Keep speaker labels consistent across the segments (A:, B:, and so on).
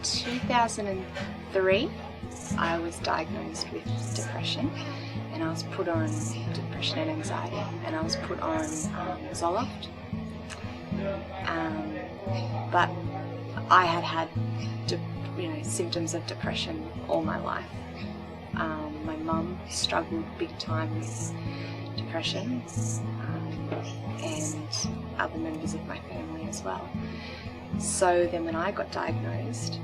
A: 2003, I was diagnosed with depression, and I was put on depression and anxiety, and I was put on Zoloft. But I had symptoms of depression all my life. My mum struggled big time with depression, and other members of my family as well. So then when I got diagnosed,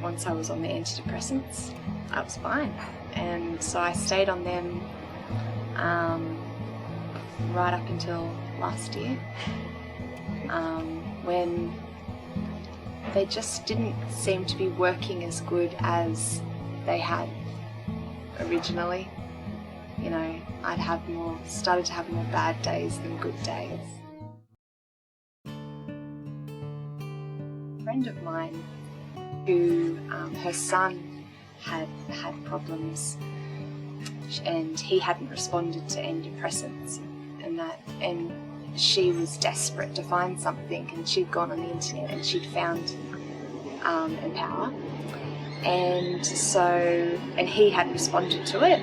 A: once I was on the antidepressants, I was fine. And so I stayed on them right up until last year, when they just didn't seem to be working as good as they had originally. You know, started to have more bad days than good days. A friend of mine who, her son had problems, and he hadn't responded to antidepressants, and she was desperate to find something, and she'd gone on the internet and she'd found Empower, and he had responded to it,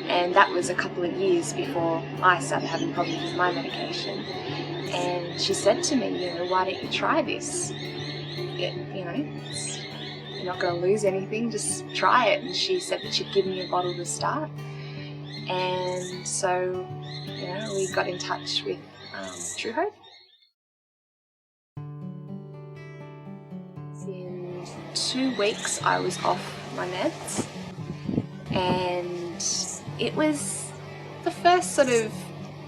A: and that was a couple of years before I started having problems with my medication. And she said to me, why don't you try this? You're not going to lose anything, just try it. And she said that she'd give me a bottle to start, and so we got in touch with True Hope. In 2 weeks I was off my meds, and it was the first sort of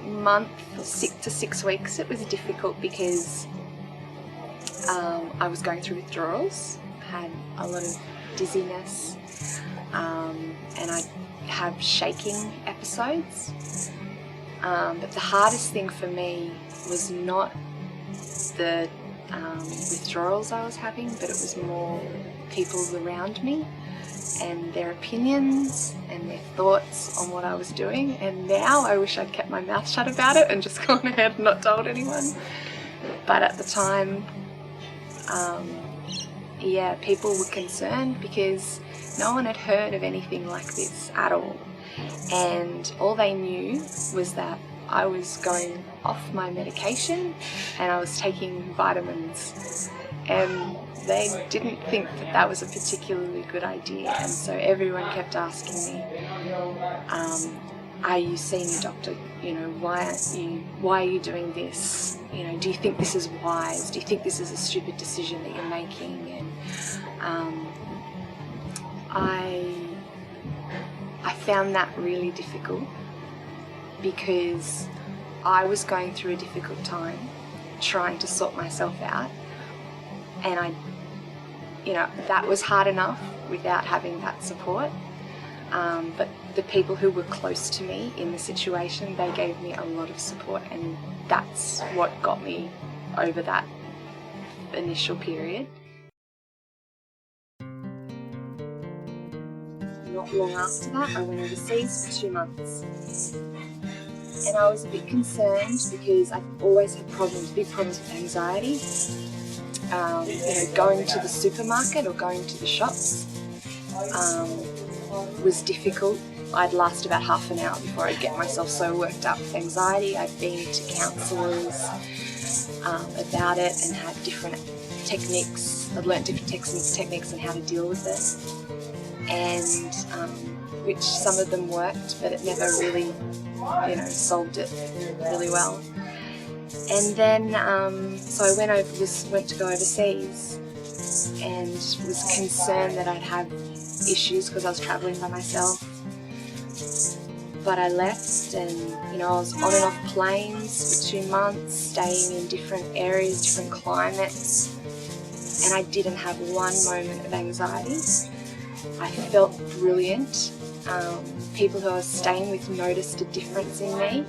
A: month, 6 to 6 weeks, it was difficult because I was going through withdrawals, had a lot of dizziness, and I'd have shaking episodes. But the hardest thing for me was not the withdrawals I was having, but it was more people around me and their opinions and their thoughts on what I was doing. And now I wish I'd kept my mouth shut about it and just gone ahead and not told anyone. But at the time, people were concerned because no one had heard of anything like this at all. And all they knew was that I was going off my medication and I was taking vitamins, and they didn't think that that was a particularly good idea. And so everyone kept asking me, are you seeing a doctor? Why are you doing this? Do you think this is wise? Do you think this is a stupid decision that you're making? And I found that really difficult, because I was going through a difficult time trying to sort myself out, and that was hard enough without having that support. But the people who were close to me in the situation, they gave me a lot of support, and that's what got me over that initial period. Not long after that, I went overseas for 2 months, and I was a bit concerned because I've always had big problems with anxiety. Going to the supermarket or going to the shops was difficult. I'd last about half an hour before I'd get myself so worked up with anxiety. I'd been to counsellors about it and had different techniques. I'd learnt different techniques on how to deal with it, and which some of them worked, but it never really, solved it really well. And then, so I went to go overseas, and was concerned that I'd have issues because I was travelling by myself. But I left, and I was on and off planes for 2 months, staying in different areas, different climates, and I didn't have one moment of anxiety. I felt brilliant. People who I was staying with noticed a difference in me.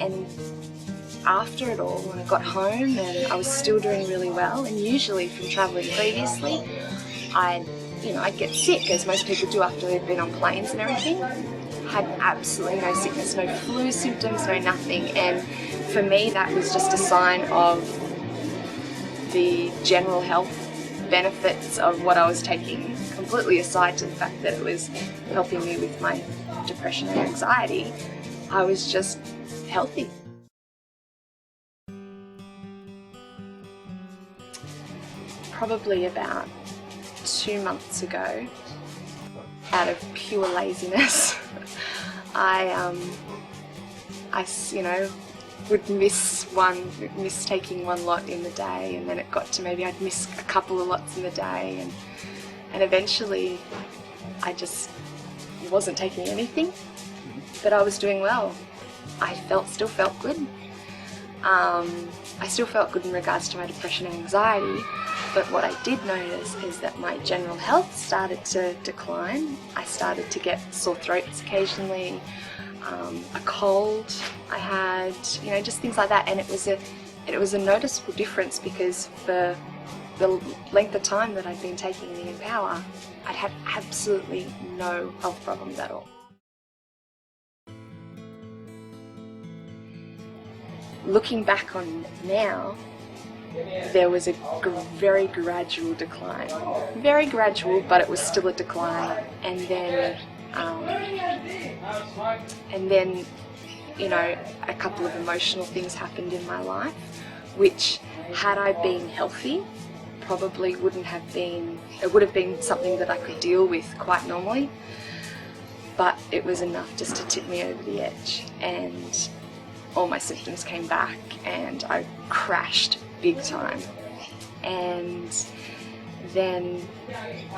A: And after it all, when I got home and I was still doing really well, and usually from travelling previously, I'd get sick, as most people do after they've been on planes and everything. Had absolutely no sickness, no flu symptoms, no nothing. And for me, that was just a sign of the general health benefits of what I was taking, completely aside to the fact that it was helping me with my depression and anxiety, I was just healthy. Probably about 2 months ago, out of pure laziness, I would miss taking one lot in the day, and then it got to maybe I'd miss a couple of lots in the day, and eventually I just wasn't taking anything, but I was doing well. I still felt good. I still felt good in regards to my depression and anxiety, but what I did notice is that my general health started to decline. I started to get sore throats occasionally, a cold I had, just things like that, and it was a noticeable difference because for the length of time that I'd been taking the Empower, I'd had absolutely no health problems at all. Looking back on it now, there was a very gradual decline. Very gradual, but it was still a decline. And then, a couple of emotional things happened in my life, which, had I been healthy, probably wouldn't have been, it would have been something that I could deal with quite normally, but it was enough just to tip me over the edge, and all my symptoms came back and I crashed big time. And then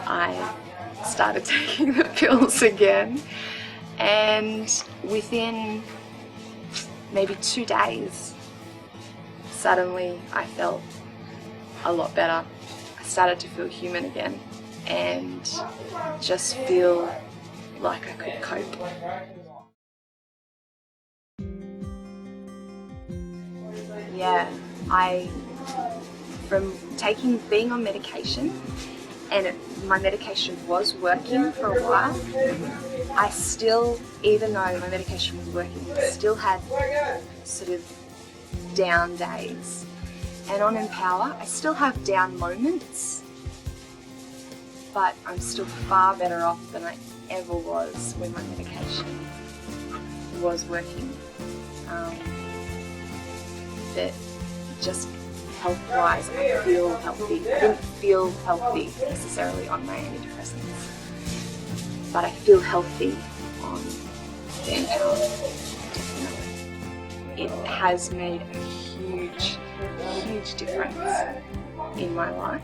A: I started taking the pills again, and within maybe 2 days, suddenly I felt a lot better. I started to feel human again and just feel like I could cope. Yeah, from being on medication, and my medication was working for a while, I still, even though my medication was working, still had sort of down days. And on Empower, I still have down moments, but I'm still far better off than I ever was when my medication was working. That just health-wise, I feel healthy. I didn't feel healthy necessarily on my antidepressants, but I feel healthy on the Empower, definitely. It has made a huge difference in my life.